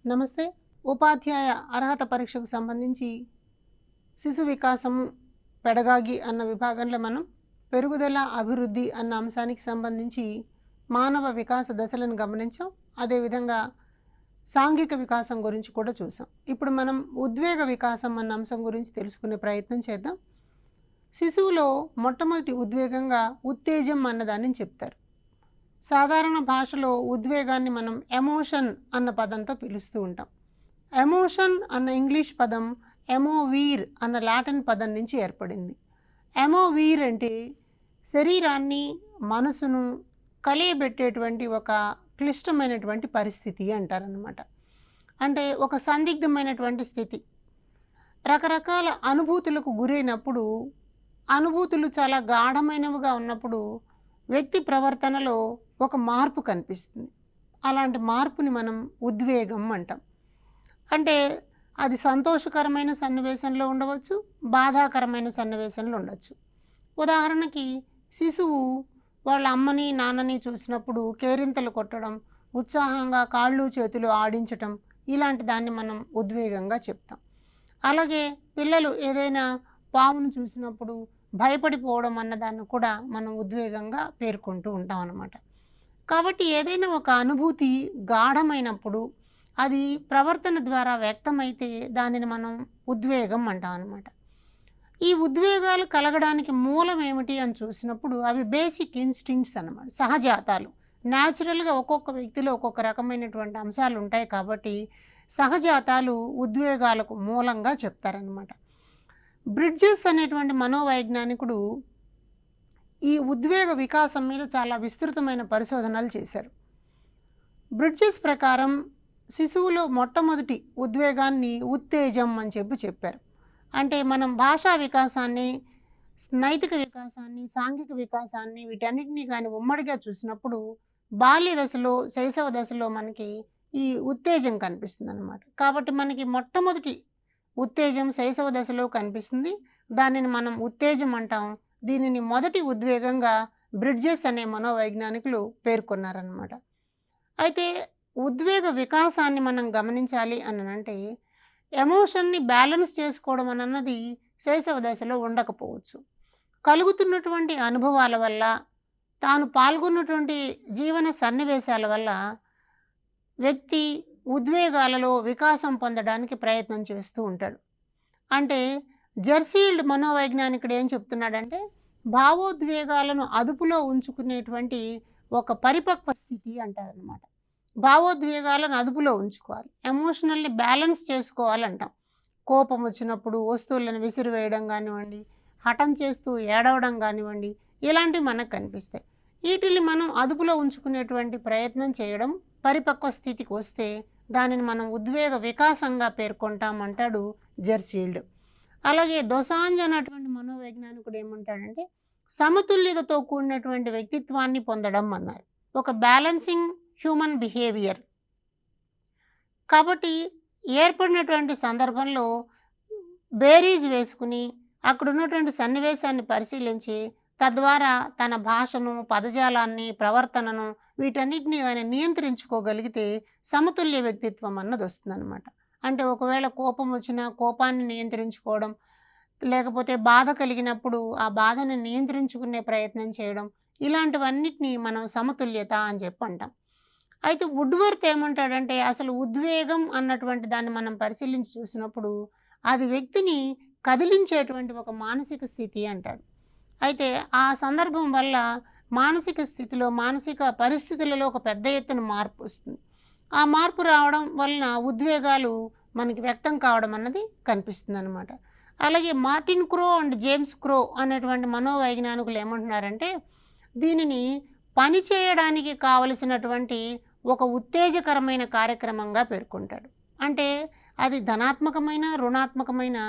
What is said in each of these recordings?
నమస్తే. ఉపాధ్యాయ అర్హత పరీక్షకు సంబంధించి శిశు వికాసము పెడగాగి అన్న విభాగంలో మనం పెరుగుదల అభివృద్ధి అన్న అంశానికి సంబంధించి మానవ వికాస దశలను గమనించాం. అదేవిధంగా సాంఘిక వికాసం గురించి కూడా చూసాం. ఇప్పుడు మనం ఉద్వేగ వికాసం అన్న అంశం గురించి తెలుసుకునే ప్రయత్నం చేద్దాం. శిశువులో మొట్టమొదటి ఉద్వేగంగా ఉత్తేజం అన్నదాన్ని చెప్తారు. సాధారణ భాషలో ఉద్వేగాన్ని మనం ఎమోషన్ అన్న పదంతో పిలుస్తూ ఉంటాం. ఎమోషన్ అన్న ఇంగ్లీష్ పదం ఎమోవీర్ అన్న లాటిన్ పదం నుంచి ఏర్పడింది. ఎమోవీర్ అంటే శరీరాన్ని మనసును కలియబెట్టేటువంటి ఒక క్లిష్టమైనటువంటి పరిస్థితి అంటారనమాట. అంటే ఒక సందిగ్ధమైనటువంటి స్థితి. రకరకాల అనుభూతులకు గురైనప్పుడు, అనుభూతులు చాలా గాఢమైనవిగా ఉన్నప్పుడు వ్యక్తి ప్రవర్తనలో ఒక మార్పు కనిపిస్తుంది. అలాంటి మార్పుని మనం ఉద్వేగం అంటాం. అంటే అది సంతోషకరమైన సన్నివేశంలో ఉండవచ్చు, బాధాకరమైన సన్నివేశంలో ఉండవచ్చు. ఉదాహరణకి శిశువు వాళ్ళ అమ్మని నాన్నని చూసినప్పుడు కేరింతలు కొట్టడం, ఉత్సాహంగా కాళ్ళు చేతులు ఆడించటం, ఇలాంటి దాన్ని మనం ఉద్వేగంగా చెప్తాం. అలాగే పిల్లలు ఏదైనా పామును చూసినప్పుడు భయపడిపోవడం అన్నదాన్ని కూడా మనం ఉద్వేగంగా పేర్కొంటూ ఉంటాం అన్నమాట. కాబట్టి ఏదైనా ఒక అనుభూతి గాఢమైనప్పుడు అది ప్రవర్తన ద్వారా వ్యక్తమైతే దానిని మనం ఉద్వేగం అంటాం అన్నమాట. ఈ ఉద్వేగాలు కలగడానికి మూలం ఏమిటి అని చూసినప్పుడు అవి బేసిక్ ఇన్స్టింక్ట్స్ అన్నమాట, సహజాతాలు. న్యాచురల్గా ఒక్కొక్క వ్యక్తిలో ఒక్కొక్క రకమైనటువంటి అంశాలు ఉంటాయి కాబట్టి సహజాతాలు ఉద్వేగాలకు మూలంగా చెప్తారనమాట. బ్రిడ్జెస్ అనేటువంటి మనోవైజ్ఞానికుడు ఈ ఉద్వేగ వికాసం మీద చాలా విస్తృతమైన పరిశోధనలు చేశారు. బ్రిడ్జెస్ ప్రకారం శిశువులో మొట్టమొదటి ఉద్వేగాన్ని ఉత్తేజం అని చెప్పారు. అంటే మనం భాషా వికాసాన్ని, నైతిక వికాసాన్ని, సాంఘిక వికాసాన్ని వీటన్నిటినీ కానీ ఉమ్మడిగా చూసినప్పుడు బాల్య దశలో, శైశవ దశలో మనకి ఈ ఉత్తేజం కనిపిస్తుంది అన్నమాట. కాబట్టి మనకి మొట్టమొదటి ఉత్తేజం శైశవ దశలో కనిపిస్తుంది. దానిని మనం ఉత్తేజం అంటాం. దీనిని మొదటి ఉద్వేగంగా బ్రిడ్జెస్ అనే మనోవైజ్ఞానికులు పేర్కొన్నారన్నమాట. అయితే ఉద్వేగ వికాసాన్ని మనం గమనించాలి అని అంటే ఎమోషన్ని బ్యాలెన్స్ చేసుకోవడం అన్నది శైశవ దశలో ఉండకపోవచ్చు. కలుగుతున్నటువంటి అనుభవాల వల్ల, తాను పాల్గొన్నటువంటి జీవన సన్నివేశాల వల్ల వ్యక్తి ఉద్వేగాలలో వికాసం పొందడానికి ప్రయత్నం చేస్తూ ఉంటాడు. అంటే జెర్సీల్డ్ మనోవైజ్ఞానికుడు ఏం చెప్తున్నాడంటే భావోద్వేగాలను అదుపులో ఉంచుకునేటువంటి ఒక పరిపక్వ స్థితి అంటారనమాట. భావోద్వేగాలను అదుపులో ఉంచుకోవాలి, ఎమోషనల్ని బ్యాలెన్స్ చేసుకోవాలంటాం. కోపం వచ్చినప్పుడు వస్తువులను విసిరివేయడం కానివ్వండి, హఠం చేస్తూ ఏడవడం కానివ్వండి, ఇలాంటివి మనకు కనిపిస్తాయి. వీటిని మనం అదుపులో ఉంచుకునేటువంటి ప్రయత్నం చేయడం, పరిపక్వ స్థితికి వస్తే దానిని మనం ఉద్వేగ వికాసంగా పేర్కొంటామంటాడు జెర్సీల్డ్. అలాగే దొసాంజ్ అన్నటువంటి మనోవైజ్ఞానికుడు ఏమంటాడంటే సమతుల్యతతో కూడినటువంటి వ్యక్తిత్వాన్ని పొందడం అన్నారు, ఒక బ్యాలెన్సింగ్ హ్యూమన్ బిహేవియర్. కాబట్టి ఏర్పడినటువంటి సందర్భంలో బేరీజ్ వేసుకుని అక్కడ ఉన్నటువంటి సన్నివేశాన్ని పరిశీలించి తద్వారా తన భాషను, పదజాలాన్ని, ప్రవర్తనను వీటన్నిటిని ఆయన నియంత్రించుకోగలిగితే సమతుల్య వ్యక్తిత్వం అన్నది వస్తుందన్నమాట. అంటే ఒకవేళ కోపం వచ్చినా కోపాన్ని నియంత్రించుకోవడం, లేకపోతే బాధ కలిగినప్పుడు ఆ బాధను నియంత్రించుకునే ప్రయత్నం చేయడం, ఇలాంటివన్నిటినీ మనం సమతుల్యత అని అంటాం. అయితే వుడ్వర్త్ ఏమంటాడంటే అసలు ఉద్వేగం అన్నటువంటి దాన్ని మనం పరిశీలించి చూసినప్పుడు అది వ్యక్తిని కదిలించేటువంటి ఒక మానసిక స్థితి అంటాడు. అయితే ఆ సందర్భం వల్ల మానసిక స్థితిలో, మానసిక పరిస్థితులలో ఒక పెద్ద ఎత్తున మార్పు వస్తుంది. ఆ మార్పు రావడం వలన ఉద్వేగాలు మనకి వ్యక్తం కావడం అన్నది కనిపిస్తుంది అనమాట. అలాగే మార్టిన్ క్రో అండ్ జేమ్స్ క్రో అనేటువంటి మనోవైజ్ఞానికులు ఏమంటున్నారంటే దీనిని పని చేయడానికి కావలసినటువంటి ఒక ఉత్తేజకరమైన కార్యక్రమంగా పేర్కొంటాడు. అంటే అది ధనాత్మకమైన, రుణాత్మకమైన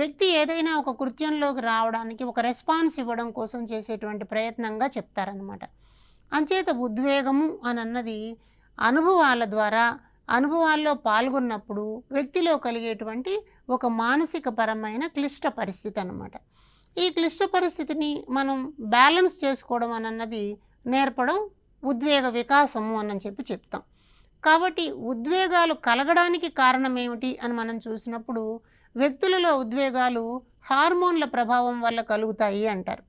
వ్యక్తి ఏదైనా ఒక కృత్యంలోకి రావడానికి ఒక రెస్పాన్స్ ఇవ్వడం కోసం చేసేటువంటి ప్రయత్నంగా చెప్తారనమాట. అంచేత ఉద్వేగము అని అన్నది అనుభవాల ద్వారా, అనుభవాల్లో పాల్గొన్నప్పుడు వ్యక్తిలో కలిగేటువంటి ఒక మానసిక పరమైన క్లిష్ట పరిస్థితి అన్నమాట. ఈ క్లిష్ట పరిస్థితిని మనం బ్యాలెన్స్ చేసుకోవడం అన్నది నేర్పడం ఉద్వేగ వికాసము అని చెప్తాం. కాబట్టి ఉద్వేగాలు కలగడానికి కారణం ఏమిటి అని మనం చూసినప్పుడు వ్యక్తులలో ఉద్వేగాలు హార్మోన్ల ప్రభావం వల్ల కలుగుతాయి అంటారు.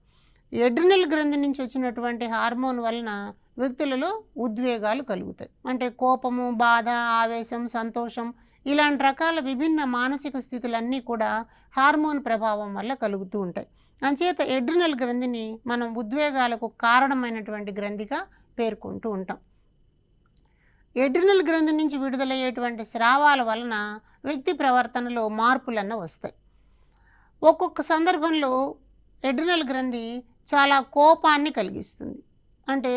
ఎడ్రినల్ గ్రంథి నుంచి వచ్చినటువంటి హార్మోన్ వలన వ్యక్తులలో ఉద్వేగాలు కలుగుతాయి. అంటే కోపము, బాధ, ఆవేశం, సంతోషం ఇలాంటి రకాల విభిన్న మానసిక స్థితులన్నీ కూడా హార్మోన్ ప్రభావం వల్ల కలుగుతూ ఉంటాయి. అంచేత ఎడ్రినల్ గ్రంథిని మనం ఉద్వేగాలకు కారణమైనటువంటి గ్రంథిగా పేర్కొంటూ ఉంటాం. ఎడ్రినల్ గ్రంథి నుంచి విడుదలయ్యేటువంటి స్రావాల వలన వ్యక్తి ప్రవర్తనలో మార్పులన్న వస్తాయి. ఒక్కొక్క సందర్భంలో ఎడ్రినల్ గ్రంథి చాలా కోపాన్ని కలిగిస్తుంది. అంటే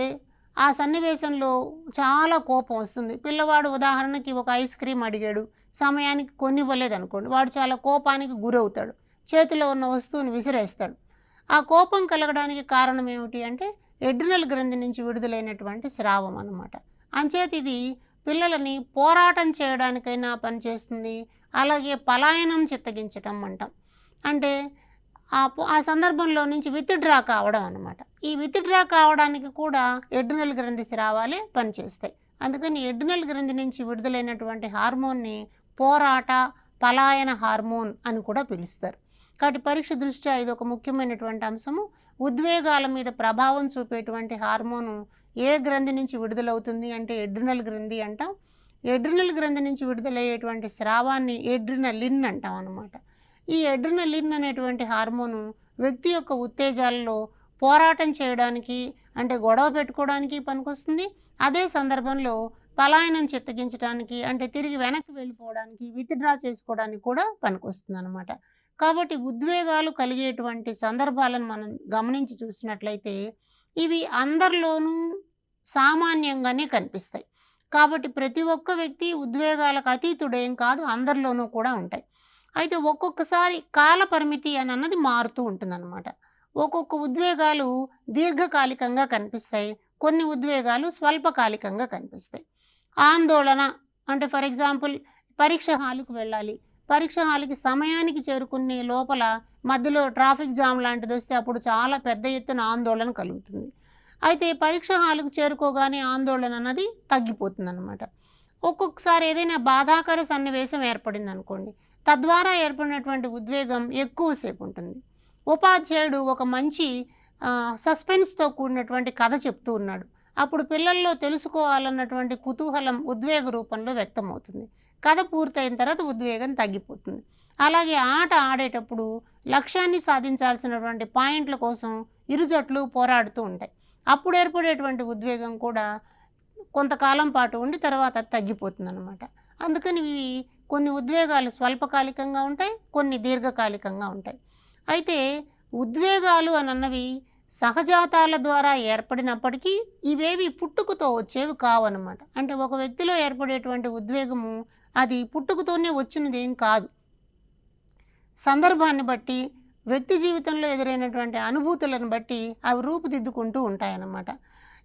ఆ సన్నివేశంలో చాలా కోపం వస్తుంది. పిల్లవాడు ఉదాహరణకి ఒక ఐస్ క్రీమ్ అడిగాడు, సమయానికి కొనివ్వలేదు అనుకోండి, వాడు చాలా కోపానికి గురవుతాడు, చేతిలో ఉన్న వస్తువుని విసిరేస్తాడు. ఆ కోపం కలగడానికి కారణం ఏమిటి అంటే ఎడ్రినల్ గ్రంథి నుంచి విడుదలైనటువంటి స్రావం అన్నమాట. అంచేత ఇది పిల్లలని పోరాటం చేయడానికైనా పనిచేస్తుంది. అలాగే పలాయనం చిత్తగించటం అంటాం. అంటే ఆ సందర్భంలో నుంచి విత్డ్రా కావడం అన్నమాట. ఈ విత్డ్రా కావడానికి కూడా ఎడ్రినల్ గ్రంథి స్రావాలే పనిచేస్తాయి. అందుకని ఎడ్రినల్ గ్రంథి నుంచి విడుదలైనటువంటి హార్మోన్ని పోరాట పలాయన హార్మోన్ అని కూడా పిలుస్తారు. కాబట్టి పరీక్ష దృష్ట్యా ఇది ఒక ముఖ్యమైనటువంటి అంశము. ఉద్వేగాల మీద ప్రభావం చూపేటువంటి హార్మోను ఏ గ్రంథి నుంచి విడుదలవుతుంది అంటే ఎడ్రినల్ గ్రంథి అంటాం. ఎడ్రినల్ గ్రంథి నుంచి విడుదలయ్యేటువంటి స్రావాన్ని ఎడ్రినలిన్ అంటాం అన్నమాట. ఈ ఎడ్రినలిన్ అనేటువంటి హార్మోను వ్యక్తి యొక్క ఉత్తేజాలలో పోరాటం చేయడానికి, అంటే గొడవ పెట్టుకోవడానికి పనికొస్తుంది. అదే సందర్భంలో పలాయనం చిత్తగించడానికి, అంటే తిరిగి వెనక్కి వెళ్ళిపోవడానికి, విత్డ్రా చేసుకోవడానికి కూడా పనికొస్తుంది అన్నమాట. కాబట్టి ఉద్వేగాలు కలిగేటువంటి సందర్భాలను మనం గమనించి చూసినట్లయితే ఇవి అందరిలోనూ సామాన్యంగానే కనిపిస్తాయి. కాబట్టి ప్రతి ఒక్క వ్యక్తి ఉద్వేగాలకు అతీతుడేం కాదు, అందరిలోనూ కూడా ఉంటాయి. అయితే ఒక్కొక్కసారి కాల పరిమితి అని అన్నది మారుతూ ఉంటుందన్నమాట. ఒక్కొక్క ఉద్వేగాలు దీర్ఘకాలికంగా కనిపిస్తాయి, కొన్ని ఉద్వేగాలు స్వల్పకాలికంగా కనిపిస్తాయి. ఆందోళన అంటే ఫర్ ఎగ్జాంపుల్ పరీక్ష హాలుకు వెళ్ళాలి, పరీక్ష హాల్కి సమయానికి చేరుకునే లోపల మధ్యలో ట్రాఫిక్ జామ్ లాంటిది వస్తే అప్పుడు చాలా పెద్ద ఎత్తున ఆందోళన కలుగుతుంది. అయితే పరీక్ష హాలుకు చేరుకోగానే ఆందోళన అన్నది తగ్గిపోతుంది అన్నమాట. ఒక్కొక్కసారి ఏదైనా బాధాకర సన్నివేశం ఏర్పడింది అనుకోండి, తద్వారా ఏర్పడినటువంటి ఉద్వేగం ఎక్కువసేపు ఉంటుంది. ఉపాధ్యాయుడు ఒక మంచి సస్పెన్స్తో కూడినటువంటి కథ చెప్తూ ఉన్నాడు. అప్పుడు పిల్లల్లో తెలుసుకోవాలన్నటువంటి కుతూహలం ఉద్వేగ రూపంలో వ్యక్తమవుతుంది. కథ పూర్తయిన తర్వాత ఉద్వేగం తగ్గిపోతుంది. అలాగే ఆట ఆడేటప్పుడు లక్ష్యాన్ని సాధించాల్సినటువంటి పాయింట్ల కోసం ఇరు జట్లు పోరాడుతూ ఉంటాయి. అప్పుడు ఏర్పడేటువంటి ఉద్వేగం కూడా కొంతకాలం పాటు ఉండి తర్వాత తగ్గిపోతుంది అన్నమాట. అందుకని ఇవి కొన్ని ఉద్వేగాలు స్వల్పకాలికంగా ఉంటాయి, కొన్ని దీర్ఘకాలికంగా ఉంటాయి. అయితే ఉద్వేగాలు అన్నవి సహజాతాల ద్వారా ఏర్పడినప్పటికీ ఇవేవి పుట్టుకతో వచ్చేవి కావన్నమాట. అంటే ఒక వ్యక్తిలో ఏర్పడేటువంటి ఉద్వేగము అది పుట్టుకతోనే వచ్చినది ఏం కాదు. సందర్భాన్ని బట్టి, వ్యక్తి జీవితంలో ఎదురైనటువంటి అనుభూతులను బట్టి అవి రూపుదిద్దుకుంటూ ఉంటాయన్నమాట.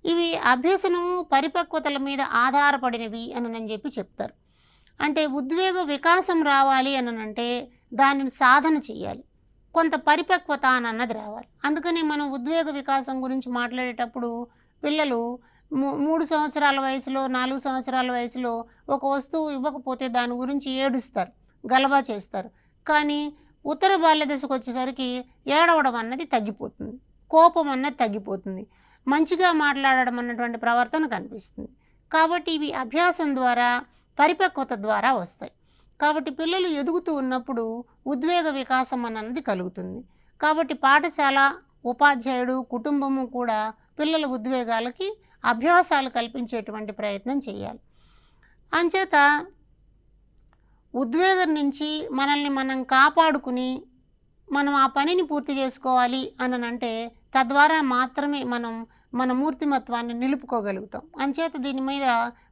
ఇవి అభ్యసనము, పరిపక్వతల మీద ఆధారపడినవి అని చెప్పి చెప్తారు. అంటే ఉద్వేగ వికాసం రావాలి అంటే దానిని సాధన చేయాలి, కొంత పరిపక్వత అన్నది రావాలి. అందుకని మనం ఉద్వేగ వికాసం గురించి మాట్లాడేటప్పుడు పిల్లలు 3 సంవత్సరాల వయసులో, 4 సంవత్సరాల వయసులో ఒక వస్తువు ఇవ్వకపోతే దాని గురించి ఏడుస్తారు, గలబా చేస్తారు. కానీ ఉత్తర బాల్య దశకు వచ్చేసరికి ఏడవడం అన్నది తగ్గిపోతుంది, కోపం అన్నది తగ్గిపోతుంది, మంచిగా మాట్లాడడం అన్నటువంటి ప్రవర్తన కనిపిస్తుంది. కాబట్టి ఇవి అభ్యాసం ద్వారా, పరిపక్వత ద్వారా వస్తాయి. కాబట్టి పిల్లలు ఎదుగుతూ ఉన్నప్పుడు ఉద్వేగ వికాసం అన్నది కలుగుతుంది. కాబట్టి పాఠశాల, ఉపాధ్యాయుడు, కుటుంబము కూడా పిల్లల ఉద్వేగాలకి అభ్యాసాలు కల్పించేటువంటి ప్రయత్నం చేయాలి. అంచేత ఉద్వేగం నుంచి మనల్ని మనం కాపాడుకుని మనం ఆ పనిని పూర్తి చేసుకోవాలి అంటే తద్వారా మాత్రమే మనం మన మూర్తిమత్వాన్ని నిలుపుకోగలుగుతాం. అంచేత దీని మీద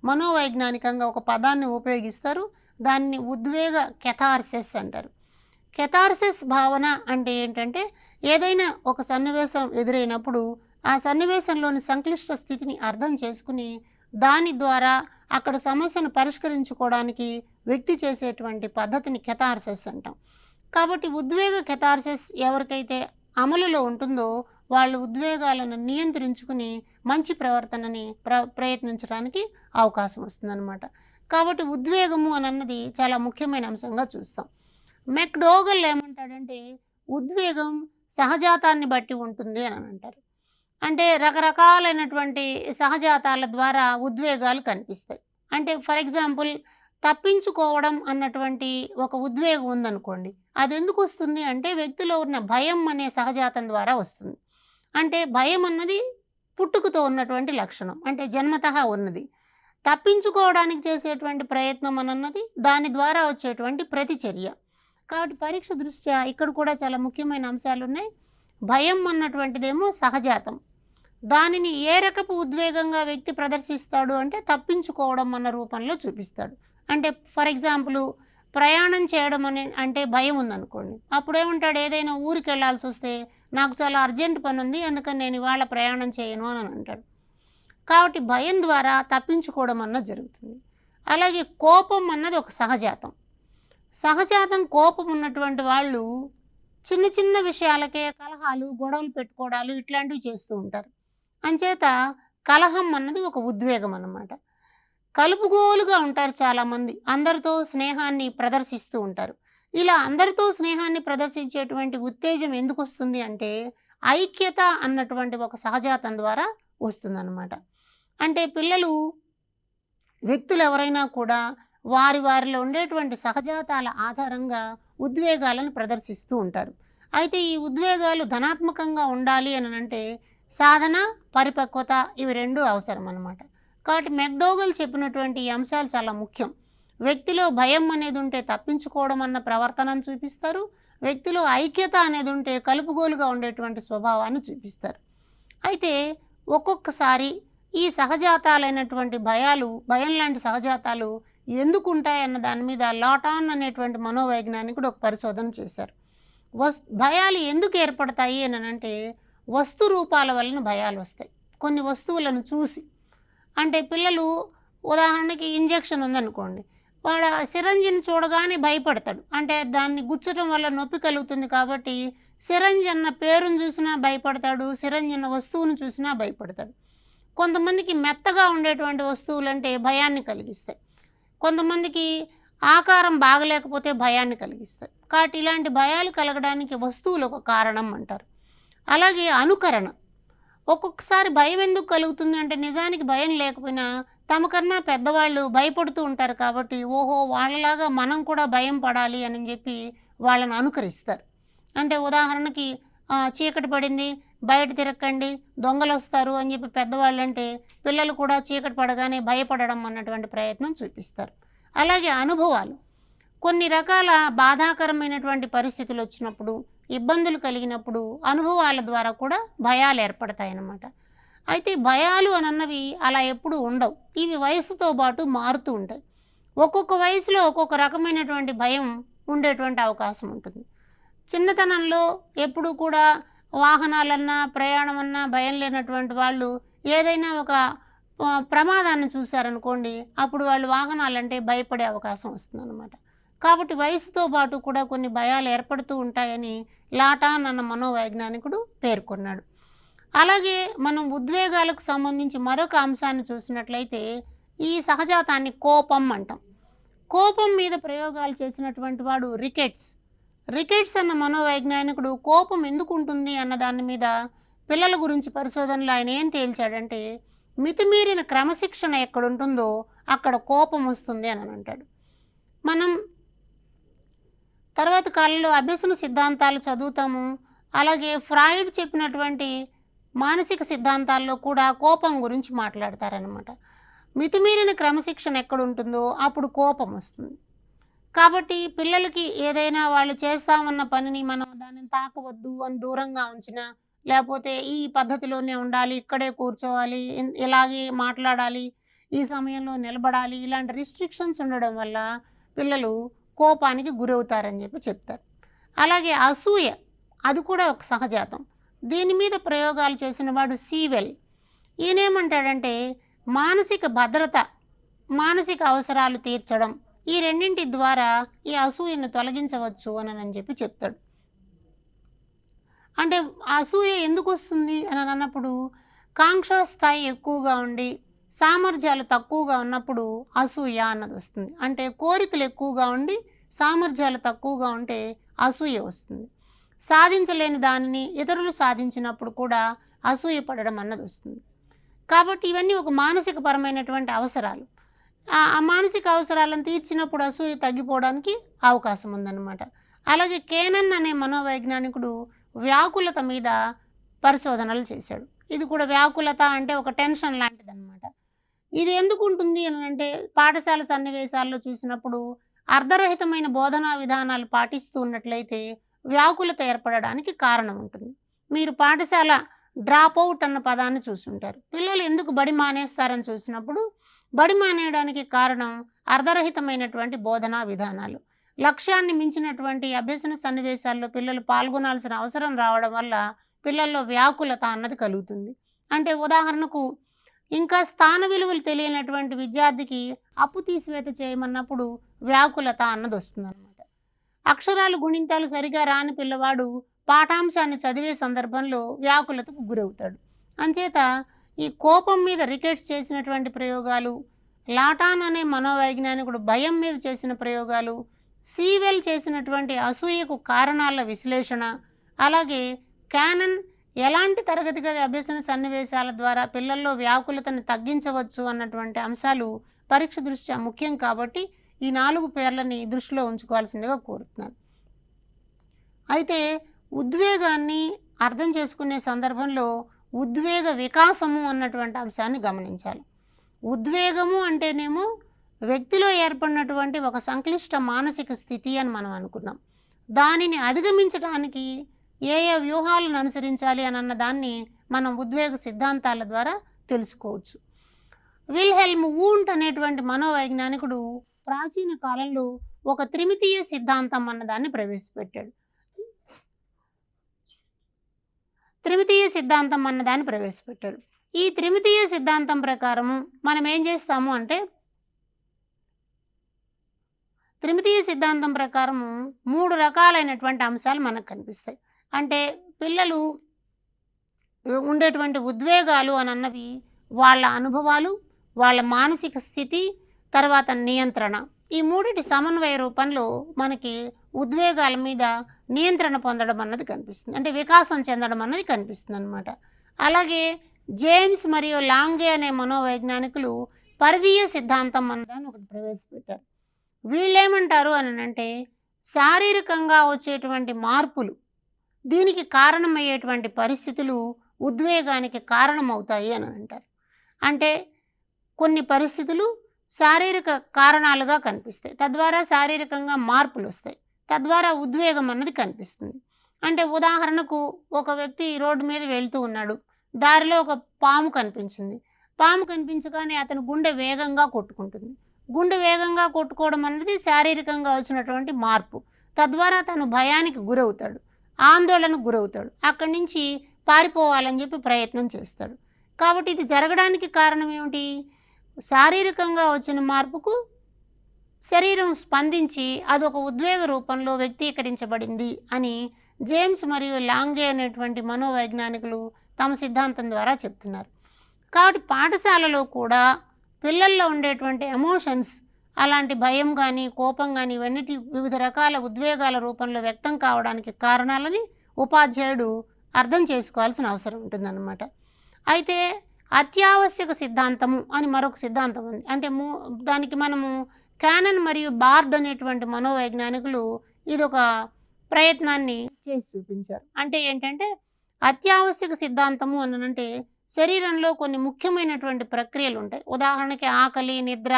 మనోవైజ్ఞానికంగా ఒక పదాన్ని ఉపయోగిస్తారు, దాన్ని ఉద్వేగ కెథార్సిస్ అంటారు. కెథార్సిస్ భావన అంటే ఏంటంటే ఏదైనా ఒక సన్నివేశం ఎదురైనప్పుడు ఆ సన్నివేశంలోని సంక్లిష్ట స్థితిని అర్థం చేసుకుని దాని ద్వారా అక్కడ సమస్యను పరిష్కరించుకోవడానికి వ్యక్తి చేసేటువంటి పద్ధతిని కెథార్సిస్ అంటాం. కాబట్టి ఉద్వేగ కెథార్సిస్ ఎవరికైతే అమలులో ఉంటుందో వాళ్ళు ఉద్వేగాలను నియంత్రించుకుని మంచి ప్రవర్తనని ప్రయత్నించడానికి అవకాశం వస్తుందన్నమాట. కాబట్టి ఉద్వేగము అని అన్నది చాలా ముఖ్యమైన అంశంగా చూస్తాం. మెక్డోగల్ ఏమంటాడంటే ఉద్వేగం సహజాతాన్ని బట్టి ఉంటుంది అని అంటారు. అంటే రకరకాలైనటువంటి సహజాతాల ద్వారా ఉద్వేగాలు కనిపిస్తాయి. అంటే ఫర్ ఎగ్జాంపుల్ తప్పించుకోవడం అన్నటువంటి ఒక ఉద్వేగం ఉందనుకోండి, అది ఎందుకు వస్తుంది అంటే వ్యక్తిలో ఉన్న భయం అనే సహజాతం ద్వారా వస్తుంది. అంటే భయం అన్నది పుట్టుకతో ఉన్నటువంటి లక్షణం, అంటే జన్మతః ఉన్నది. తప్పించుకోవడానికి చేసేటువంటి ప్రయత్నం అన్నది దాని ద్వారా వచ్చేటువంటి ప్రతిచర్య. కాబట్టి పరీక్ష దృష్ట్యా ఇక్కడ కూడా చాలా ముఖ్యమైన అంశాలు ఉన్నాయి. భయం అన్నటువంటిదేమో సహజాతం. దానిని ఏ రకపు ఉద్వేగంగా వ్యక్తి ప్రదర్శిస్తాడు అంటే తప్పించుకోవడం అన్న రూపంలో చూపిస్తాడు. అంటే ఫర్ ఎగ్జాంపుల్ ప్రయాణం చేయడం అంటే భయం ఉందనుకోండి, అప్పుడేమంటాడు, ఏదైనా ఊరికి వెళ్ళాల్సి వస్తే నాకు చాలా అర్జెంట్ పని ఉంది, అందుకని నేను ఇవాళ ప్రయాణం చేయను అని అంటాడు. కాబట్టి భయం ద్వారా తప్పించుకోవడం అన్నది జరుగుతుంది. అలాగే కోపం అన్నది ఒక సహజాతం. కోపం ఉన్నటువంటి వాళ్ళు చిన్న చిన్న విషయాలకే కలహాలు, గొడవలు పెట్టుకోవడాలు ఇట్లాంటివి చేస్తూ ఉంటారు. అంచేత కలహం అన్నది ఒక ఉద్వేగం అన్నమాట. కలుపుగోలుగా ఉంటారు చాలామంది, అందరితో స్నేహాన్ని ప్రదర్శిస్తూ ఉంటారు. ఇలా అందరితో స్నేహాన్ని ప్రదర్శించేటువంటి ఉత్తేజం ఎందుకు వస్తుంది అంటే ఐక్యత అన్నటువంటి ఒక సహజాతం ద్వారా వస్తుందన్నమాట. అంటే వ్యక్తులు ఎవరైనా కూడా వారిలో ఉండేటువంటి సహజాతాల ఆధారంగా ఉద్వేగాలను ప్రదర్శిస్తూ ఉంటారు. అయితే ఈ ఉద్వేగాలు ధనాత్మకంగా ఉండాలి అని అంటే సాధన, పరిపక్వత ఇవి రెండు అవసరం అన్నమాట. కాబట్టి మెక్డోగల్ చెప్పినటువంటి ఈ అంశాలు చాలా ముఖ్యం. వ్యక్తిలో భయం అనేది ఉంటే తప్పించుకోవడం అన్న ప్రవర్తనను చూపిస్తారు. వ్యక్తిలో ఐక్యత అనేది ఉంటే కలుపుగోలుగా ఉండేటువంటి స్వభావాన్ని చూపిస్తారు. అయితే ఒక్కొక్కసారి ఈ సహజాతాలైనటువంటి భయం లాంటి సహజాతాలు ఎందుకు ఉంటాయన్న దాని మీద లాటాన్ అనేటువంటి మనోవైజ్ఞానికుడు ఒక పరిశోధన చేశారు. భయాలు ఎందుకు ఏర్పడతాయి అని అంటే వస్తు రూపాల వలన భయాలు వస్తాయి. కొన్ని వస్తువులను చూసి, అంటే పిల్లలు ఉదాహరణకి ఇంజెక్షన్ ఉందనుకోండి, వాడు సిరంజిని చూడగానే భయపడతాడు. అంటే దాన్ని గుచ్చడం వల్ల నొప్పి కలుగుతుంది కాబట్టి సిరంజి అన్న పేరును చూసినా భయపడతాడు, సిరంజి అన్న వస్తువును చూసినా భయపడతాడు. కొంతమందికి మెత్తగా ఉండేటువంటి వస్తువులు అంటే భయాన్ని కలిగిస్తాయి. కొంతమందికి ఆకారం బాగలేకపోతే భయాన్ని కలిగిస్తాయి. కాబట్టి ఇలాంటి భయాలు కలగడానికి వస్తువులు ఒక కారణం అంటారు. అలాగే అనుకరణ. ఒక్కొక్కసారి భయం ఎందుకు కలుగుతుంది అంటే నిజానికి భయం లేకపోయినా తమకన్నా పెద్దవాళ్ళు భయపడుతూ ఉంటారు కాబట్టి ఓహో వాళ్ళలాగా మనం కూడా భయం పడాలి అని చెప్పి వాళ్ళని అనుకరిస్తారు. అంటే ఉదాహరణకి చీకటి పడింది, బయట తిరక్కండి, దొంగలు వస్తారు అని చెప్పి పెద్దవాళ్ళు అంటే పిల్లలు కూడా చీకటి పడగానే భయపడడం అన్నటువంటి ప్రయత్నం చూపిస్తారు. అలాగే అనుభవాలు. కొన్ని రకాల బాధాకరమైనటువంటి పరిస్థితులు వచ్చినప్పుడు, ఇబ్బందులు కలిగినప్పుడు అనుభవాల ద్వారా కూడా భయాలు ఏర్పడతాయన్నమాట. అయితే భయాలు అన్నవి అలా ఎప్పుడూ ఉండవు. ఇవి వయసుతో పాటు మారుతూ ఉంటాయి. ఒక్కొక్క వయసులో ఒక్కొక్క రకమైనటువంటి భయం ఉండేటువంటి అవకాశం ఉంటుంది. చిన్నతనంలో ఎప్పుడు కూడా వాహనాలన్నా ప్రయాణం అన్నా భయం లేనటువంటి వాళ్ళు ఏదైనా ఒక ప్రమాదాన్ని చూశారనుకోండి, అప్పుడు వాళ్ళు వాహనాలంటే భయపడే అవకాశం వస్తుందన్నమాట. కాబట్టి వయసుతో పాటు కూడా కొన్ని భయాలు ఏర్పడుతూ ఉంటాయని లాటాన్ అన్న మనోవైజ్ఞానికుడు పేర్కొన్నాడు. అలాగే మనం ఉద్వేగాలకు సంబంధించి మరొక అంశాన్ని చూసినట్లయితే ఈ సహజాతాన్ని కోపం అంటాం. కోపం మీద ప్రయోగాలు చేసినటువంటి వాడు రికెట్స్ అన్న మనోవైజ్ఞానికుడు కోపం ఎందుకు ఉంటుంది అన్న దాని మీద పిల్లల గురించి పరిశోధనలు ఆయన ఏం తేల్చాడంటే మితిమీరిన క్రమశిక్షణ ఎక్కడుంటుందో అక్కడ కోపం వస్తుంది అని అంటాడు. మనం తర్వాత కాలంలో అభ్యసన సిద్ధాంతాలు చదువుతాము. అలాగే ఫ్రాయిడ్ చెప్పినటువంటి మానసిక సిద్ధాంతాల్లో కూడా కోపం గురించి మాట్లాడతారనమాట. మితిమీరిన క్రమశిక్షణ ఎక్కడుంటుందో అప్పుడు కోపం వస్తుంది. కాబట్టి పిల్లలకి ఏదైనా వాళ్ళు చేస్తామన్న పనిని మనం దానిని తాకవద్దు అని దూరంగా ఉంచినా, లేకపోతే ఈ పద్ధతిలోనే ఉండాలి, ఇక్కడే కూర్చోవాలి, ఇలాగే మాట్లాడాలి, ఈ సమయంలో నిలబడాలి, ఇలాంటి రిస్ట్రిక్షన్స్ ఉండడం వల్ల పిల్లలు కోపానికి గురవుతారని చెప్తారు. అలాగే అసూయ, అది కూడా ఒక సహజాతం. దీని మీద ప్రయోగాలు చేసిన వాడు సీవెల్. ఈయనేమంటాడంటే మానసిక భద్రత, మానసిక అవసరాలు తీర్చడం, ఈ రెండింటి ద్వారా ఈ అసూయను తొలగించవచ్చు అని చెప్తాడు. అంటే అసూయ ఎందుకు వస్తుంది అని అన్నప్పుడు కాంక్ష స్థాయి ఎక్కువగా ఉండి సామర్థ్యాలు తక్కువగా ఉన్నప్పుడు అసూయ అన్నది వస్తుంది. అంటే కోరికలు ఎక్కువగా ఉండి సామర్థ్యాలు తక్కువగా ఉంటే అసూయ వస్తుంది. సాధించలేని దానిని ఇతరులు సాధించినప్పుడు కూడా అసూయ పడడం అన్నది వస్తుంది. కాబట్టి ఇవన్నీ ఒక మానసిక పరమైనటువంటి అవసరాలు. ఆ మానసిక అవసరాలను తీర్చినప్పుడు అసూయ తగ్గిపోవడానికి అవకాశం ఉందన్నమాట. అలాగే కేనన్ అనే మనోవైజ్ఞానికుడు వ్యాకులత మీద పరిశోధనలు చేశాడు. ఇది కూడా వ్యాకులత అంటే ఒక టెన్షన్ లాంటిదన్నమాట. ఇది ఎందుకు ఉంటుంది అని అంటే పాఠశాల సన్నివేశాల్లో చూసినప్పుడు అర్ధరహితమైన బోధనా విధానాలు పాటిస్తూ ఉన్నట్లయితే వ్యాకులత ఏర్పడడానికి కారణం ఉంటుంది. మీరు పాఠశాల డ్రాప్ అవుట్ అన్న పదాన్ని చూసుంటారు. పిల్లలు ఎందుకు బడి మానేస్తారని చూసినప్పుడు బడి మానేయడానికి కారణం అర్ధరహితమైనటువంటి బోధనా విధానాలు. లక్ష్యాన్ని మించినటువంటి అభ్యసన సన్నివేశాల్లో పిల్లలు పాల్గొనాల్సిన అవసరం రావడం వల్ల పిల్లల్లో వ్యాకులత అన్నది కలుగుతుంది. అంటే ఉదాహరణకు ఇంకా స్థాన విలువలు తెలియనటువంటి విద్యార్థికి అప్పు తీసివేత చేయమన్నప్పుడు వ్యాకులత అన్నది వస్తుందన్నమాట. అక్షరాలు గుణింతాలు సరిగా రాని పిల్లవాడు పాఠాంశాన్ని చదివే సందర్భంలో వ్యాకులతకు గురవుతాడు. అంచేత ఈ కోపం మీద రికెట్స్ చేసినటువంటి ప్రయోగాలు, లాటాన్ అనే మనోవైజ్ఞానికుడు భయం మీద చేసిన ప్రయోగాలు, సీవెల్ చేసినటువంటి అసూయకు కారణాల విశ్లేషణ, అలాగే క్యానన్ ఎలాంటి తరగతి గది అభ్యసన సన్నివేశాల ద్వారా పిల్లల్లో వ్యాకులతను తగ్గించవచ్చు అన్నటువంటి అంశాలు పరీక్ష దృష్ట్యా ముఖ్యం. కాబట్టి ఈ 4 పేర్లని దృష్టిలో ఉంచుకోవాల్సిందిగా కోరుతున్నాను. అయితే ఉద్వేగాన్ని అర్థం చేసుకునే సందర్భంలో ఉద్వేగ వికాసము అన్నటువంటి అంశాన్ని గమనించాలి. ఉద్వేగము అంటేనేమో వ్యక్తిలో ఏర్పడినటువంటి ఒక సంక్లిష్ట మానసిక స్థితి అని మనం అనుకున్నాం. దానిని అధిగమించడానికి ఏ వ్యూహాలను అనుసరించాలి అని అన్న దాన్ని మనం ఉద్వేగ సిద్ధాంతాల ద్వారా తెలుసుకోవచ్చు. విల్హెల్మ్ వూంట్ అనేటువంటి మనోవైజ్ఞానికుడు ప్రాచీన కాలంలో ఒక త్రిమితీయ సిద్ధాంతం అన్నదాన్ని ప్రవేశపెట్టాడు. ఈ త్రిమితీయ సిద్ధాంతం ప్రకారము మనం ఏం చేస్తాము అంటే త్రిమితీయ సిద్ధాంతం ప్రకారము 3 రకాలైనటువంటి అంశాలు మనకు కనిపిస్తాయి. అంటే పిల్లలు ఉండేటువంటి ఉద్వేగాలు అని అన్నవి వాళ్ళ అనుభవాలు, వాళ్ళ మానసిక స్థితి, తర్వాత నియంత్రణ, ఈ 3టి సమన్వయ రూపంలో మనకి ఉద్వేగాల మీద నియంత్రణ పొందడం అన్నది కనిపిస్తుంది. అంటే వికాసం చెందడం అన్నది కనిపిస్తుంది అన్నమాట. అలాగే జేమ్స్ మరియు లాంగే అనే మనోవైజ్ఞానికులు పరిధీయ సిద్ధాంతం అన్నదాన్ని ఒకటి ప్రవేశపెట్టారు. వీళ్ళేమంటారు అని అంటే శారీరకంగా వచ్చేటువంటి మార్పులు, దీనికి కారణమయ్యేటువంటి పరిస్థితులు ఉద్వేగానికి కారణమవుతాయి అని అంటారు. అంటే కొన్ని పరిస్థితులు శారీరక కారణాలుగా కనిపిస్తాయి, తద్వారా శారీరకంగా మార్పులు వస్తాయి, తద్వారా ఉద్వేగం అన్నది కనిపిస్తుంది. అంటే ఉదాహరణకు ఒక వ్యక్తి రోడ్డు మీద వెళ్తూ ఉన్నాడు, దారిలో ఒక పాము కనిపించింది. పాము కనిపించగానే అతని గుండె వేగంగా కొట్టుకుంటుంది. గుండె వేగంగా కొట్టుకోవడం అన్నది శారీరకంగా వచ్చినటువంటి మార్పు. తద్వారా తను భయానికి గురవుతాడు, ఆందోళనకు గురవుతాడు, అక్కడి నుంచి పారిపోవాలని చెప్పి ప్రయత్నం చేస్తాడు. కాబట్టి ఇది జరగడానికి కారణం ఏమిటి? శారీరకంగా వచ్చిన మార్పుకు శరీరం స్పందించి అదొక ఉద్వేగ రూపంలో వ్యక్తీకరించబడింది అని జేమ్స్ మరియు లాంగే అనేటువంటి మనోవైజ్ఞానికులు తమ సిద్ధాంతం ద్వారా చెప్తున్నారు. కాబట్టి పాఠశాలలో కూడా పిల్లల్లో ఉండేటువంటి ఎమోషన్స్, అలాంటి భయం కానీ కోపం కానీ ఇవన్నిటి వివిధ రకాల ఉద్వేగాల రూపంలో వ్యక్తం కావడానికి కారణాలని ఉపాధ్యాయుడు అర్థం చేసుకోవాల్సిన అవసరం ఉంటుందన్నమాట. అయితే అత్యావశ్యక సిద్ధాంతము అని మరొక సిద్ధాంతం ఉంది. అంటే దానికి మనము క్యానన్ మరియు బార్డ్ అనేటువంటి మనోవైజ్ఞానికులు ఇదొక ప్రయత్నాన్ని చేసి చూపించారు. అంటే ఏంటంటే అత్యావశ్యక సిద్ధాంతము అనంటే శరీరంలో కొన్ని ముఖ్యమైనటువంటి ప్రక్రియలు ఉంటాయి. ఉదాహరణకి ఆకలి, నిద్ర,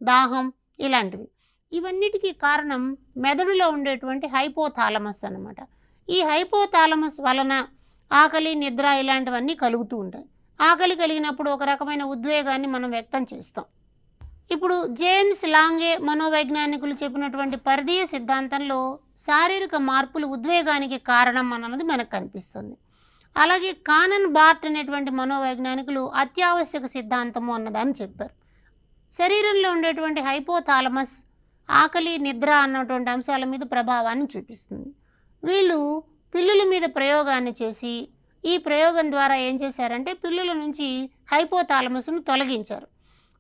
దాహం ఇలాంటివి. ఇవన్నిటికీ కారణం మెదడులో ఉండేటువంటి హైపోథాలమస్ అన్నమాట. ఈ హైపోథాలమస్ వలన ఆకలి, నిద్ర ఇలాంటివన్నీ కలుగుతూ ఉంటాయి. ఆకలి కలిగినప్పుడు ఒక రకమైన ఉద్వేగాన్ని మనం వ్యక్తం చేస్తాం. ఇప్పుడు జేమ్స్ లాంగే మనోవైజ్ఞానికులు చెప్పినటువంటి పరిధీయ సిద్ధాంతంలో శారీరక మార్పులు ఉద్వేగానికి కారణం అన్నది మనకు కనిపిస్తుంది. అలాగే కానన్ బార్ట్ అనేటువంటి మనోవైజ్ఞానికులు అత్యావశ్యక సిద్ధాంతము అన్నదాన్ని చెప్పారు. శరీరంలో ఉండేటువంటి హైపోథాలమస్ ఆకలి, నిద్ర అన్నటువంటి అంశాల మీద ప్రభావాన్ని చూపిస్తుంది. వీళ్ళు పిల్లుల మీద ప్రయోగాన్ని చేసి ఈ ప్రయోగం ద్వారా ఏం చేశారంటే పిల్లుల నుంచి హైపోథాలమస్ను తొలగించారు.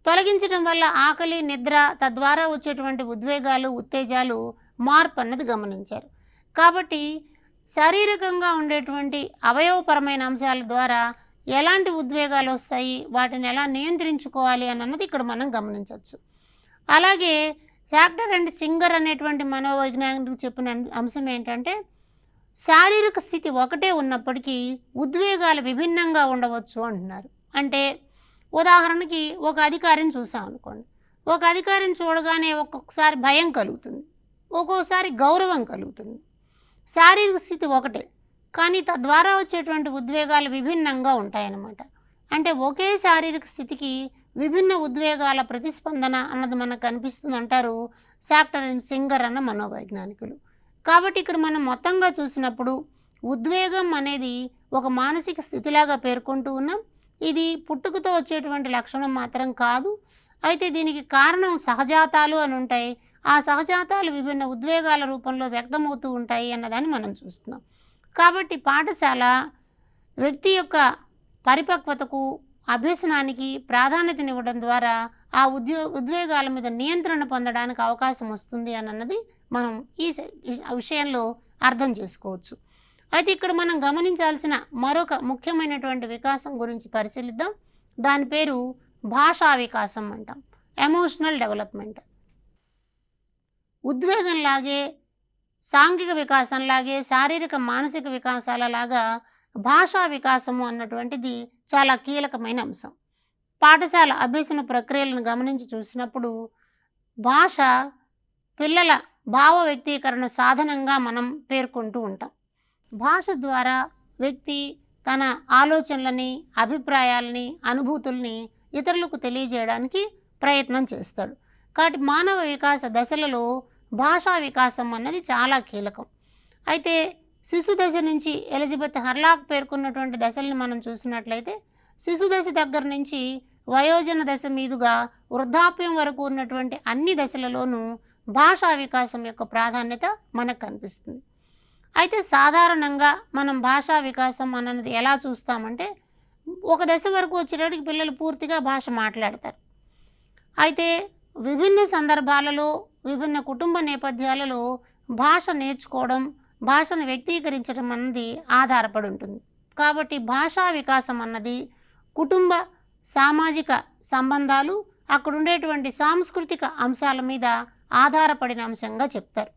తొలగించడం వల్ల ఆకలి, నిద్ర తద్వారా వచ్చేటువంటి ఉద్వేగాలు, ఉత్తేజాలు మార్పు అన్నది గమనించారు. కాబట్టి శారీరకంగా ఉండేటువంటి అవయవపరమైన అంశాల ద్వారా ఎలాంటి ఉద్వేగాలు వస్తాయి, వాటిని ఎలా నియంత్రించుకోవాలి అన్నది ఇక్కడ మనం గమనించవచ్చు. అలాగే శాక్టర్ అండ్ సింగర్ అనేటువంటి మనోవైజ్ఞానికుడు చెప్పిన అంశం ఏంటంటే శారీరక స్థితి ఒకటే ఉన్నప్పటికీ ఉద్వేగాలు విభిన్నంగా ఉండవచ్చు అంటున్నారు. అంటే ఉదాహరణకి ఒక అధికారిని చూసాం అనుకోండి, ఒక అధికారిని చూడగానే ఒక్కొక్కసారి భయం కలుగుతుంది, ఒక్కోసారి గౌరవం కలుగుతుంది. శారీరక స్థితి ఒకటే కానీ తద్వారా వచ్చేటువంటి ఉద్వేగాలు విభిన్నంగా ఉంటాయన్నమాట. అంటే ఒకే శారీరక స్థితికి విభిన్న ఉద్వేగాల ప్రతిస్పందన అన్నది మనకు కనిపిస్తుంది అంటారు శాక్టర్ అండ్ సింగర్ అన్న మనోవైజ్ఞానికులు. కాబట్టి ఇక్కడ మనం మొత్తంగా చూసినప్పుడు ఉద్వేగం అనేది ఒక మానసిక స్థితిలాగా పేర్కొంటూ ఉన్నాం. ఇది పుట్టుకతో వచ్చేటువంటి లక్షణం మాత్రం కాదు. అయితే దీనికి కారణం సహజాతాలు అని ఉంటాయి. ఆ సహజాతాలు విభిన్న ఉద్వేగాల రూపంలో వ్యక్తమవుతూ ఉంటాయి అన్నదాన్ని మనం చూస్తున్నాం. కాబట్టి పాఠశాల వ్యక్తి యొక్క పరిపక్వతకు, అభ్యసనానికి ప్రాధాన్యతనివ్వడం ద్వారా ఆ ఉద్వేగాల మీద నియంత్రణ పొందడానికి అవకాశం వస్తుంది అన్నది మనం ఈ విషయంలో అర్థం చేసుకోవచ్చు. అయితే ఇక్కడ మనం గమనించాల్సిన మరొక ముఖ్యమైనటువంటి వికాసం గురించి పరిశీలిద్దాం. దాని పేరు భాషా వికాసం అంటాం, ఎమోషనల్ డెవలప్మెంట్. ఉద్వేగంలాగే, సాంఘిక వికాసంలాగే, శారీరక మానసిక వికాసాలలాగా భాషా వికాసము అన్నటువంటిది చాలా కీలకమైన అంశం. పాఠశాల అభ్యసన ప్రక్రియలను గమనించి చూసినప్పుడు భాష పిల్లల భావ వ్యక్తీకరణ సాధనంగా మనం పేర్కొంటూ ఉంటాం. భాష ద్వారా వ్యక్తి తన ఆలోచనలని, అభిప్రాయాలని, అనుభూతుల్ని ఇతరులకు తెలియజేయడానికి ప్రయత్నం చేస్తాడు. కాబట్టి మానవ వికాస దశలలో భాషా వికాసం అన్నది చాలా కీలకం. అయితే శిశు దశ నుంచి ఎలిజబెత్ హర్లాక్ పేర్కొన్నటువంటి దశల్ని మనం చూసినట్లయితే శిశు దశ దగ్గర నుంచి వయోజన దశ మీదుగా వృద్ధాప్యం వరకు ఉన్నటువంటి అన్ని దశలలోనూ భాషా వికాసం యొక్క ప్రాధాన్యత మనకు కనిపిస్తుంది. అయితే సాధారణంగా మనం భాషా వికాసం అన్నది ఎలా చూస్తామంటే ఒక దశ వరకు వచ్చేటప్పటికి పిల్లలు పూర్తిగా భాష మాట్లాడతారు. అయితే విభిన్న సందర్భాలలో, విభిన్న కుటుంబ నేపథ్యాలలో భాష నేర్చుకోవడం, భాషను వ్యక్తీకరించడం అన్నది ఆధారపడి ఉంటుంది. కాబట్టి భాషా వికాసం అన్నది కుటుంబ, సామాజిక సంబంధాలు, అక్కడ ఉండేటువంటి సాంస్కృతిక అంశాల మీద ఆధారపడిన అంశంగా చెప్తారు.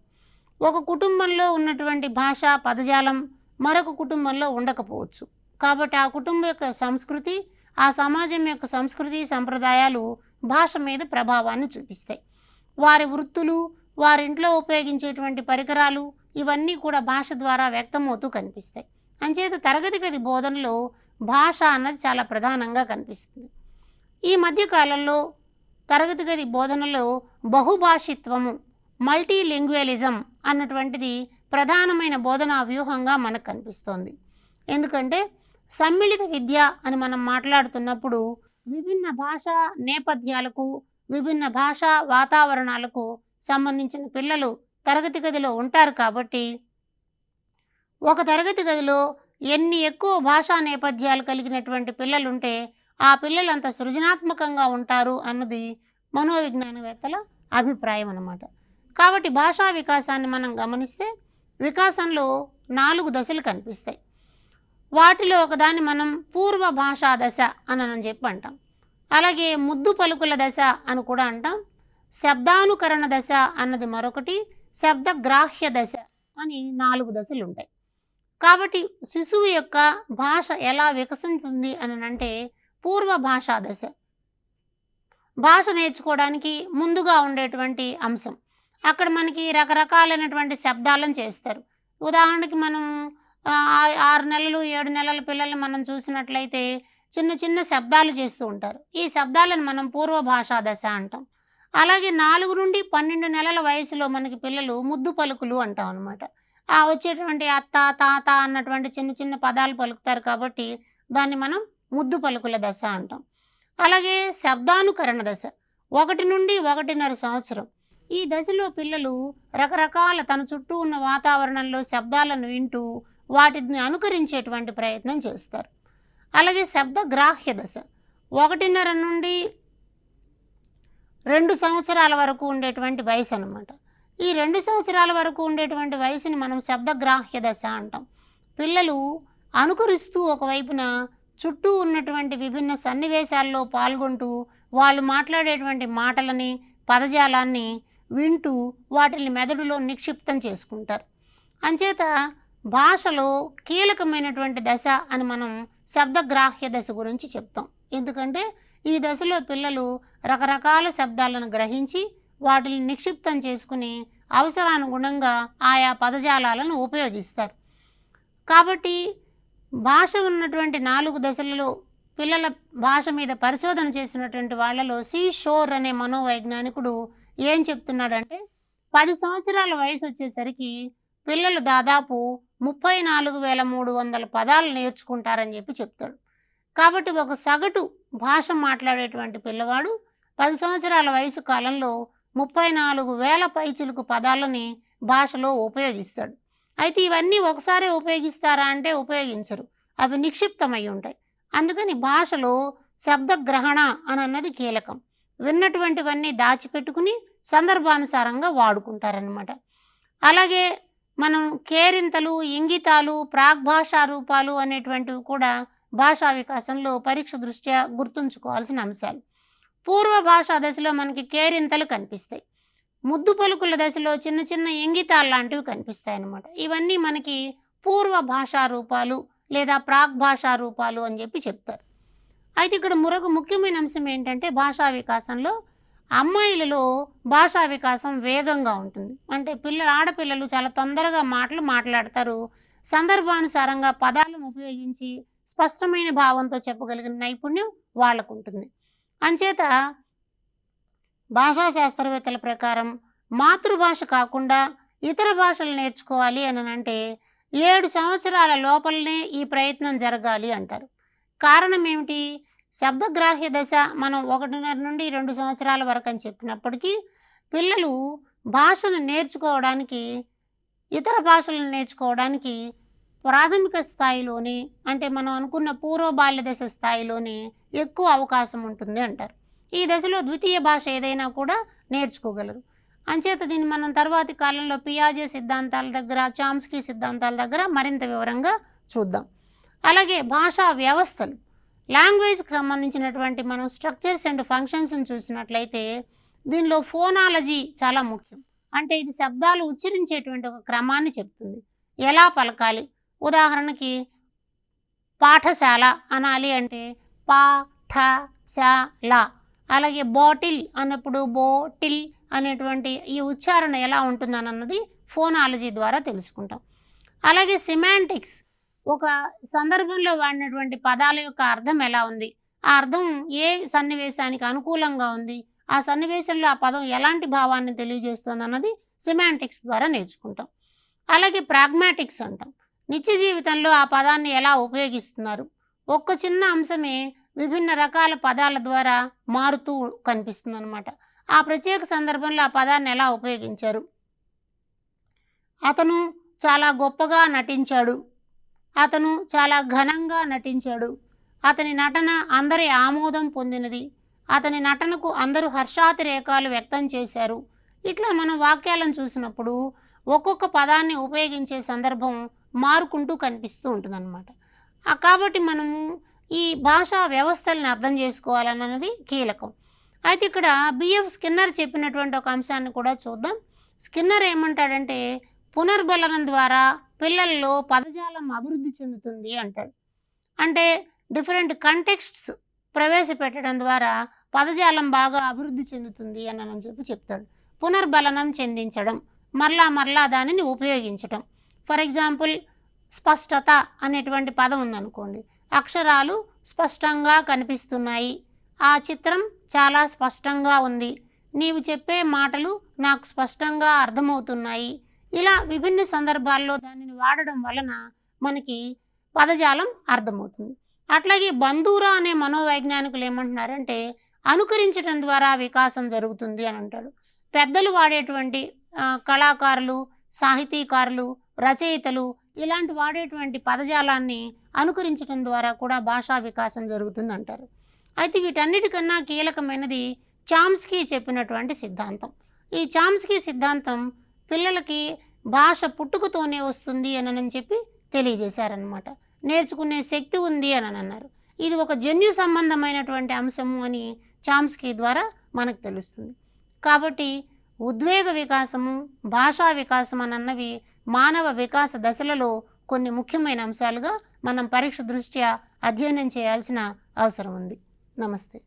ఒక కుటుంబంలో ఉన్నటువంటి భాషా పదజాలం మరొక కుటుంబంలో ఉండకపోవచ్చు. కాబట్టి ఆ కుటుంబం యొక్క సంస్కృతి, ఆ సమాజం యొక్క సంస్కృతి సంప్రదాయాలు భాష మీద ప్రభావాన్ని చూపిస్తాయి. వారి వృత్తులు, వారింట్లో ఉపయోగించేటువంటి పరికరాలు ఇవన్నీ కూడా భాష ద్వారా వ్యక్తమవుతూ కనిపిస్తాయి. అంచేత తరగతి గది బోధనలో భాష అన్నది చాలా ప్రధానంగా కనిపిస్తుంది. ఈ మధ్యకాలంలో తరగతి గది బోధనలో బహుభాషిత్వము, మల్టీలింగ్వలిజం అన్నటువంటిది ప్రధానమైన బోధనా వ్యూహంగా మనకు కనిపిస్తోంది. ఎందుకంటే సమ్మిళిత విద్య అని మనం మాట్లాడుతున్నప్పుడు విభిన్న భాషా నేపథ్యాలకు, విభిన్న భాషా వాతావరణాలకు సంబంధించిన పిల్లలు తరగతి గదిలో ఉంటారు. కాబట్టి ఒక తరగతి గదిలో ఎన్ని ఎక్కువ భాషా నేపథ్యాలు కలిగినటువంటి పిల్లలుంటే ఆ పిల్లలు అంత సృజనాత్మకంగా ఉంటారు అన్నది మనోవిజ్ఞానవేత్తల అభిప్రాయం అన్నమాట. కాబట్టి భాషా వికాసాన్ని మనం గమనిస్తే వికాసంలో 4 దశలు కనిపిస్తాయి. వాటిలో ఒకదాన్ని మనం పూర్వ భాషా దశ అని చెప్పి అంటాం. అలాగే ముద్దు పలుకుల దశ అని కూడా అంటాం. శబ్దానుకరణ దశ అన్నది మరొకటి, శబ్దగ్రాహ్య దశ అని 4 దశలు ఉంటాయి. కాబట్టి శిశువు యొక్క భాష ఎలా వికసిస్తుంది అని అంటే పూర్వ భాషా దశ భాష నేర్చుకోవడానికి ముందుగా ఉండేటువంటి అంశం. అక్కడ మనకి రకరకాలైనటువంటి శబ్దాలను చేస్తారు. ఉదాహరణకి మనం 6 నెలలు 7 నెలల పిల్లల్ని మనం చూసినట్లయితే చిన్న చిన్న శబ్దాలు చేస్తూ ఉంటారు. ఈ శబ్దాలను మనం పూర్వ భాషా దశ అంటాం. అలాగే 4 నుండి 12 నెలల వయసులో మనకి పిల్లలు ముద్దు పలుకులు అంటాం అనమాట. వచ్చేటువంటి అత్త, తాత అన్నటువంటి చిన్న చిన్న పదాలు పలుకుతారు. కాబట్టి దాన్ని మనం ముద్దు పలుకుల దశ అంటాం. అలాగే శబ్దానుకరణ దశ 1 నుండి 1.5 సంవత్సరం. ఈ దశలో పిల్లలు రకరకాల తన చుట్టూ ఉన్న వాతావరణంలో శబ్దాలను వింటూ వాటిని అనుకరించేటువంటి ప్రయత్నం చేస్తారు. అలాగే శబ్ద గ్రాహ్య దశ 1.5 నుండి 2 సంవత్సరాల వరకు ఉండేటువంటి వయసు అన్నమాట. ఈ 2 సంవత్సరాల వరకు ఉండేటువంటి వయసుని మనం శబ్దగ్రాహ్య దశ అంటాం. పిల్లలు అనుకరిస్తూ ఒకవైపున చుట్టూ ఉన్నటువంటి విభిన్న సన్నివేశాల్లో పాల్గొంటూ వాళ్ళు మాట్లాడేటువంటి మాటలని, పదజాలాన్ని వింటూ వాటిని మెదడులో నిక్షిప్తం చేసుకుంటారు. అంచేత భాషలో కీలకమైనటువంటి దశ అని మనం శబ్దగ్రాహ్య దశ గురించి చెప్తాం. ఎందుకంటే ఈ దశలో పిల్లలు రకరకాల శబ్దాలను గ్రహించి వాటిని నిక్షిప్తం చేసుకుని అవసరానుగుణంగా ఆయా పదజాలాలను ఉపయోగిస్తారు. కాబట్టి భాష ఉన్నటువంటి 4 దశలలో పిల్లల భాష మీద పరిశోధన చేసినటువంటి వాళ్ళలో సి షోర్ అనే మనోవైజ్ఞానికుడు ఏం చెప్తున్నాడంటే 10 సంవత్సరాల వయసు వచ్చేసరికి పిల్లలు దాదాపు 34,300 పదాలు నేర్చుకుంటారని చెప్తాడు. కాబట్టి ఒక సగటు భాష మాట్లాడేటువంటి పిల్లవాడు 10 సంవత్సరాల వయసు కాలంలో 34,000 పైచిలుకు పదాలని భాషలో ఉపయోగిస్తాడు. అయితే ఇవన్నీ ఒకసారి ఉపయోగిస్తారా అంటే ఉపయోగించరు, అవి నిక్షిప్తమై ఉంటాయి. అందుకని భాషలో శబ్దగ్రహణ అని అన్నది కీలకం. విన్నటువంటివన్నీ దాచిపెట్టుకుని సందర్భానుసారంగా వాడుకుంటారనమాట. అలాగే మనం కేరింతలు, ఇంగితాలు, ప్రాగ్భాషా రూపాలు అనేటువంటివి కూడా భాషా వికాసంలో పరీక్ష దృష్ట్యా గుర్తుంచుకోవాల్సిన అంశాలు. పూర్వ భాషా దశలో మనకి కేరింతలు కనిపిస్తాయి. ముద్దు పలుకుల దశలో చిన్న చిన్న ఇంగితాలు లాంటివి కనిపిస్తాయి అన్నమాట. ఇవన్నీ మనకి పూర్వ భాషా రూపాలు లేదా ప్రాగ్భాషా రూపాలు అని చెప్తారు. అయితే ఇక్కడ మరొక ముఖ్యమైన అంశం ఏంటంటే భాషా వికాసంలో అమ్మాయిలలో భాషా వికాసం వేగంగా ఉంటుంది. అంటే ఆడపిల్లలు చాలా తొందరగా మాట్లాడతారు. సందర్భానుసారంగా పదాలను ఉపయోగించి స్పష్టమైన భావంతో చెప్పగలిగిన నైపుణ్యం వాళ్ళకు ఉంటుంది. అంచేత భాషా శాస్త్రవేత్తల ప్రకారం మాతృభాష కాకుండా ఇతర భాషలు నేర్చుకోవాలి అని అంటే 7 సంవత్సరాల లోపలనే ఈ ప్రయత్నం జరగాలి అంటారు. కారణం ఏమిటి? శబ్దగ్రాహ్య దశ మనం 1.5 నుండి 2 సంవత్సరాల వరకు అని చెప్పినప్పటికీ పిల్లలు భాషను నేర్చుకోవడానికి, ఇతర భాషలను నేర్చుకోవడానికి ప్రాథమిక స్థాయిలోనే, అంటే మనం అనుకున్న పూర్వ బాల్య దశ స్థాయిలోనే ఎక్కువ అవకాశం ఉంటుంది అంటారు. ఈ దశలో ద్వితీయ భాష ఏదైనా కూడా నేర్చుకోగలరు. అంచేత దీన్ని మనం తర్వాతి కాలంలో పియాజే సిద్ధాంతాల దగ్గర, చామ్స్కీ సిద్ధాంతాల దగ్గర మరింత వివరంగా చూద్దాం. అలాగే భాషా వ్యవస్థలు, లాంగ్వేజ్కి సంబంధించినటువంటి మనం స్ట్రక్చర్స్ అండ్ ఫంక్షన్స్ని చూసినట్లయితే దీనిలో ఫోనాలజీ చాలా ముఖ్యం. అంటే ఇది శబ్దాలు ఉచ్చరించేటువంటి ఒక క్రమాన్ని చెప్తుంది. ఎలా పలకాలి? ఉదాహరణకి పాఠశాల అనాలి అంటే పాఠశాల. అలాగే బాటిల్ అన్నప్పుడు బోటిల్ అనేటువంటి ఈ ఉచ్చారణ ఎలా ఉంటుందని అన్నది ఫోనాలజీ ద్వారా తెలుసుకుంటాం. అలాగే సిమాంటిక్స్, ఒక సందర్భంలో వాడినటువంటి పదాల యొక్క అర్థం ఎలా ఉంది, ఆ అర్థం ఏ సన్నివేశానికి అనుకూలంగా ఉంది, ఆ సన్నివేశంలో ఆ పదం ఎలాంటి భావాన్ని తెలియజేస్తుంది అన్నది సిమాంటిక్స్ ద్వారా నేర్చుకుంటాం. అలాగే ప్రాగ్మాటిక్స్ అంటాం. నిత్య జీవితంలో ఆ పదాన్ని ఎలా ఉపయోగిస్తున్నారు, ఒక్క చిన్న అంశమే విభిన్న రకాల పదాల ద్వారా మారుతూ కనిపిస్తుంది అనమాట. ఆ ప్రత్యేక సందర్భంలో ఆ పదాన్ని ఎలా ఉపయోగించారు, అతను చాలా గొప్పగా నటించాడు, అతను చాలా ఘనంగా నటించాడు, అతని నటన అందరి ఆమోదం పొందినది, అతని నటనకు అందరూ హర్షాతిరేకాలు వ్యక్తం చేశారు. ఇట్లా మనం వాక్యాలను చూసినప్పుడు ఒక్కొక్క పదాన్ని ఉపయోగించే సందర్భం మారుకుంటూ కనిపిస్తూ ఉంటుందన్నమాట. కాబట్టి మనము ఈ భాషా వ్యవస్థలను అర్థం చేసుకోవాలన్నది కీలకం. అయితే ఇక్కడ బిఎఫ్ స్కిన్నర్ చెప్పినటువంటి ఒక అంశాన్ని కూడా చూద్దాం. స్కిన్నర్ ఏమంటాడంటే పునర్బలనం ద్వారా పిల్లల్లో పదజాలం అభివృద్ధి చెందుతుంది అంటాడు. అంటే డిఫరెంట్ కంటెక్స్ట్స్ ప్రవేశపెట్టడం ద్వారా పదజాలం బాగా అభివృద్ధి చెందుతుంది అని చెప్తాడు. పునర్బలనం చెందించడం, మరలా దానిని ఉపయోగించటం. ఫర్ ఎగ్జాంపుల్ స్పష్టత అనేటువంటి పదం ఉందనుకోండి, అక్షరాలు స్పష్టంగా కనిపిస్తున్నాయి, ఆ చిత్రం చాలా స్పష్టంగా ఉంది, నీవు చెప్పే మాటలు నాకు స్పష్టంగా అర్థమవుతున్నాయి. ఇలా విభిన్న సందర్భాల్లో దానిని వాడడం వలన మనకి పదజాలం అర్థమవుతుంది. అట్లాగే బందూరా అనే మనోవైజ్ఞానికులు ఏమంటున్నారంటే అనుకరించడం ద్వారా వికాసం జరుగుతుంది అని అంటాడు. పెద్దలు వాడేటువంటి కళాకారులు, సాహితీకారులు, రచయితలు ఇలాంటి వాడేటువంటి పదజాలాన్ని అనుకరించడం ద్వారా కూడా భాషా వికాసం జరుగుతుందంటారు. అయితే వీటన్నిటికన్నా కీలకమైనది చామ్స్కీ చెప్పినటువంటి సిద్ధాంతం. ఈ చామ్స్కీ సిద్ధాంతం పిల్లలకి భాష పుట్టుకతోనే వస్తుంది అని చెప్పి తెలియజేశారనమాట. నేర్చుకునే శక్తి ఉంది అని అన్నారు. ఇది ఒక జన్యు సంబంధమైనటువంటి అంశము అని చామ్స్కీ ద్వారా మనకు తెలుస్తుంది. కాబట్టి ఉద్వేగ వికాసము, భాషా వికాసం అన్నవి మానవ వికాస దశలలో కొన్ని ముఖ్యమైన అంశాలుగా మనం పరీక్ష దృష్ట్యా అధ్యయనం చేయాల్సిన అవసరం ఉంది. నమస్తే.